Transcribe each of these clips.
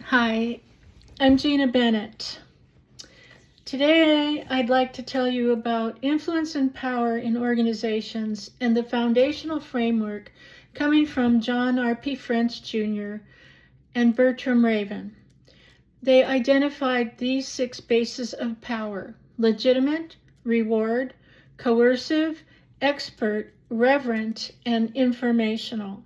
Hi, I'm Gina Bennett. Today, I'd like to tell you about influence and power in organizations and the foundational framework coming from John R.P. French Jr. and Bertram Raven. They identified these 6 bases of power: legitimate, reward, coercive, expert, reverent, and informational.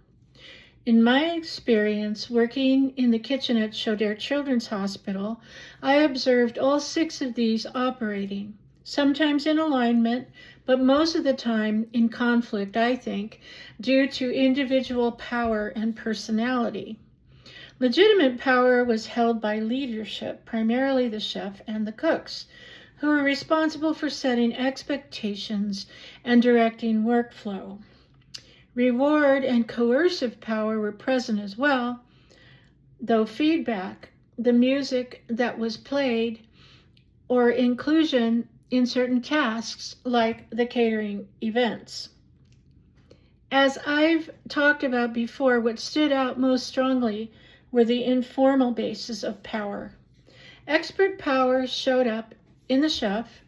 In my experience working in the kitchen at Chaudère Children's Hospital, I observed all 6 of these operating, sometimes in alignment, but most of the time in conflict, I think, due to individual power and personality. Legitimate power was held by leadership, primarily the chef and the cooks, who were responsible for setting expectations and directing workflow. Reward and coercive power were present as well, though feedback, the music that was played, or inclusion in certain tasks like the catering events. As I've talked about before, what stood out most strongly were the informal bases of power. Expert power showed up in the chef,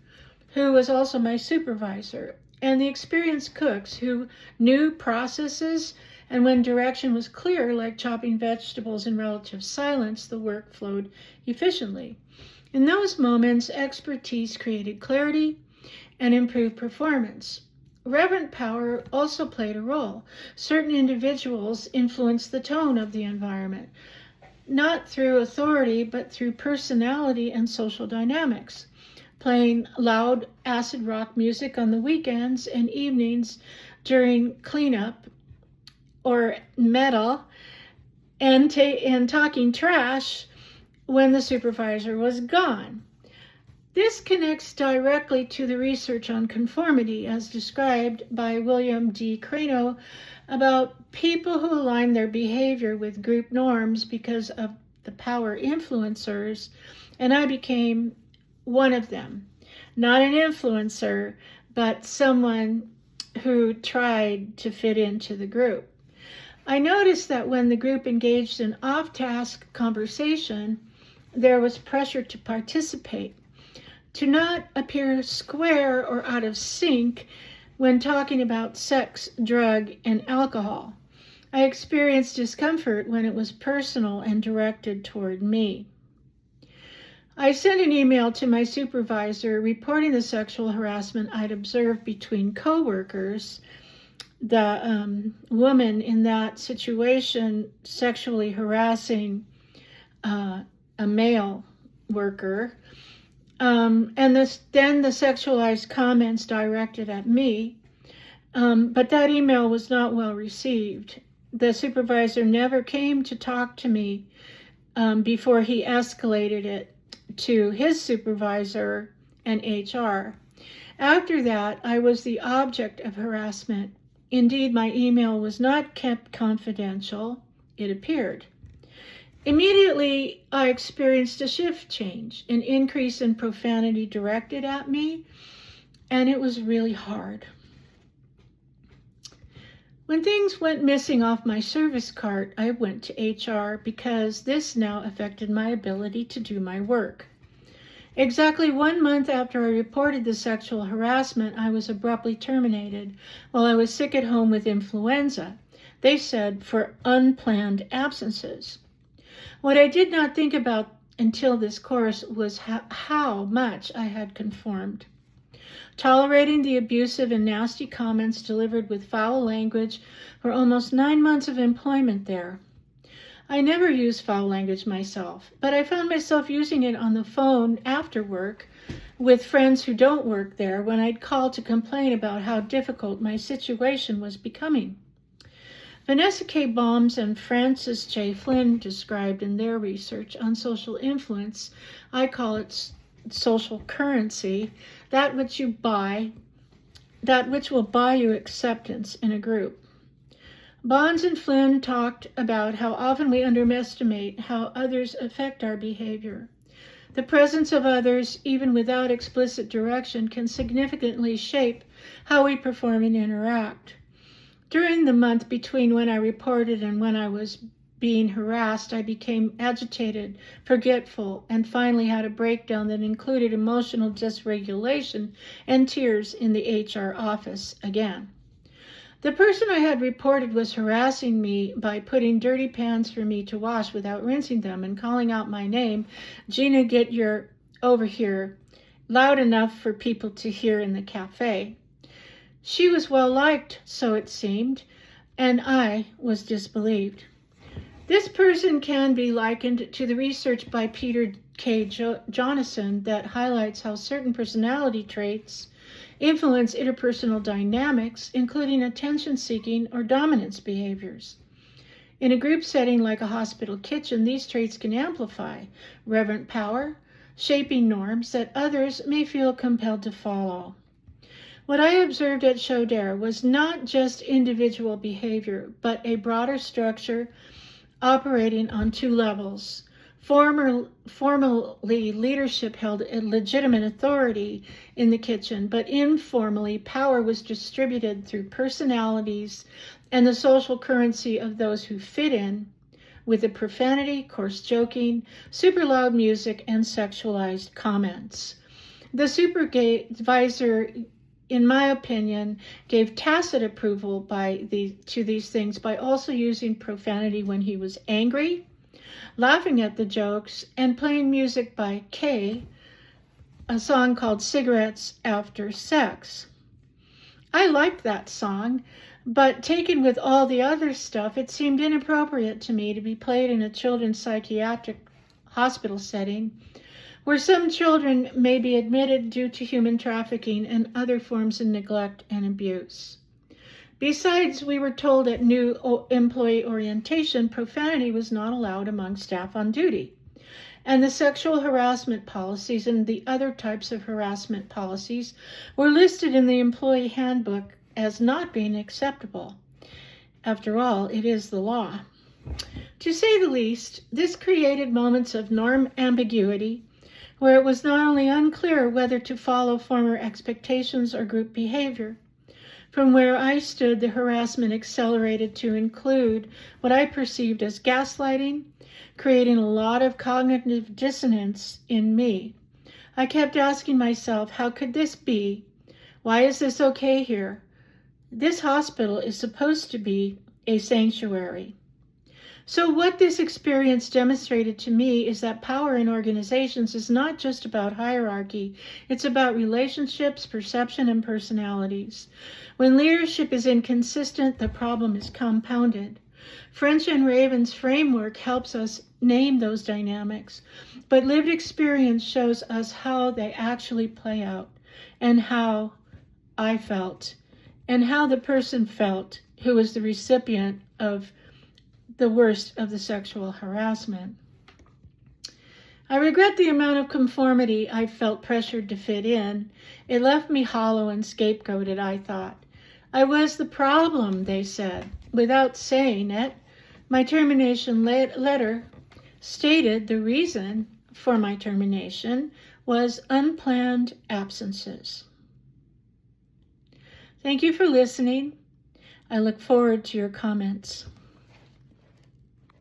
who was also my supervisor, and the experienced cooks who knew processes, and when direction was clear, like chopping vegetables in relative silence, the work flowed efficiently. In those moments, expertise created clarity and improved performance. Reverent power also played a role. Certain individuals influenced the tone of the environment, not through authority, but through personality and social dynamics, playing loud acid rock music on the weekends and evenings during cleanup, or metal, and talking trash when the supervisor was gone. This connects directly to the research on conformity as described by William D. Crano about people who align their behavior with group norms because of the power influencers, and I became one of them. Not an influencer, but someone who tried to fit into the group. I noticed that when the group engaged in off-task conversation, there was pressure to participate, to not appear square or out of sync when talking about sex, drug, and alcohol. I experienced discomfort when it was personal and directed toward me. I sent an email to my supervisor reporting the sexual harassment I'd observed between coworkers. The woman in that situation sexually harassing a male worker, and then the sexualized comments directed at me, but that email was not well received. The supervisor never came to talk to me before he escalated it to his supervisor and HR. After that, I was the object of harassment. Indeed, my email was not kept confidential, it appeared. Immediately, I experienced a shift change, an increase in profanity directed at me, and it was really hard. When things went missing off my service cart, I went to HR because this now affected my ability to do my work. Exactly 1 month after I reported the sexual harassment, I was abruptly terminated while I was sick at home with influenza. They said for unplanned absences. What I did not think about until this course was how much I had conformed. Tolerating the abusive and nasty comments delivered with foul language for almost 9 months of employment there. I never use foul language myself, but I found myself using it on the phone after work with friends who don't work there when I'd call to complain about how difficult my situation was becoming. Vanessa K. Balmes and Francis J. Flynn described in their research on social influence, I call it social currency, that which will buy you acceptance in a group. Balmes and Flynn talked about how often we underestimate how others affect our behavior. The presence of others, even without explicit direction, can significantly shape how we perform and interact. During the month between when I reported and when I was being harassed, I became agitated, forgetful, and finally had a breakdown that included emotional dysregulation and tears in the HR office again. The person I had reported was harassing me by putting dirty pans for me to wash without rinsing them and calling out my name, "Gina, get your over here," loud enough for people to hear in the cafe. She was well liked, so it seemed, and I was disbelieved. This person can be likened to the research by Peter K. Jonassen that highlights how certain personality traits influence interpersonal dynamics, including attention-seeking or dominance behaviors. In a group setting like a hospital kitchen, these traits can amplify reverent power, shaping norms that others may feel compelled to follow. What I observed at Chaudhary was not just individual behavior, but a broader structure operating on two levels. Formally, leadership held a legitimate authority in the kitchen, but informally, power was distributed through personalities and the social currency of those who fit in, with the profanity, coarse joking, super loud music, and sexualized comments. The supervisor, in my opinion, gave tacit approval to these things by also using profanity when he was angry, laughing at the jokes, and playing music by Kay, a song called "Cigarettes After Sex." I liked that song, but taken with all the other stuff, it seemed inappropriate to me to be played in a children's psychiatric hospital setting, where some children may be admitted due to human trafficking and other forms of neglect and abuse. Besides, we were told at new employee orientation, profanity was not allowed among staff on duty. And the sexual harassment policies and the other types of harassment policies were listed in the employee handbook as not being acceptable. After all, it is the law. To say the least, this created moments of norm ambiguity, where it was not only unclear whether to follow former expectations or group behavior. From where I stood, the harassment accelerated to include what I perceived as gaslighting, creating a lot of cognitive dissonance in me. I kept asking myself, how could this be? Why is this okay here? This hospital is supposed to be a sanctuary. So what this experience demonstrated to me is that power in organizations is not just about hierarchy. It's about relationships, perception, and personalities. When leadership is inconsistent, the problem is compounded. French and Raven's framework helps us name those dynamics, but lived experience shows us how they actually play out, and how I felt, and how the person felt who was the recipient of the worst of the sexual harassment. I regret the amount of conformity I felt pressured to fit in. It left me hollow and scapegoated, I thought. I was the problem, they said. Without saying it, my termination letter stated the reason for my termination was unplanned absences. Thank you for listening. I look forward to your comments.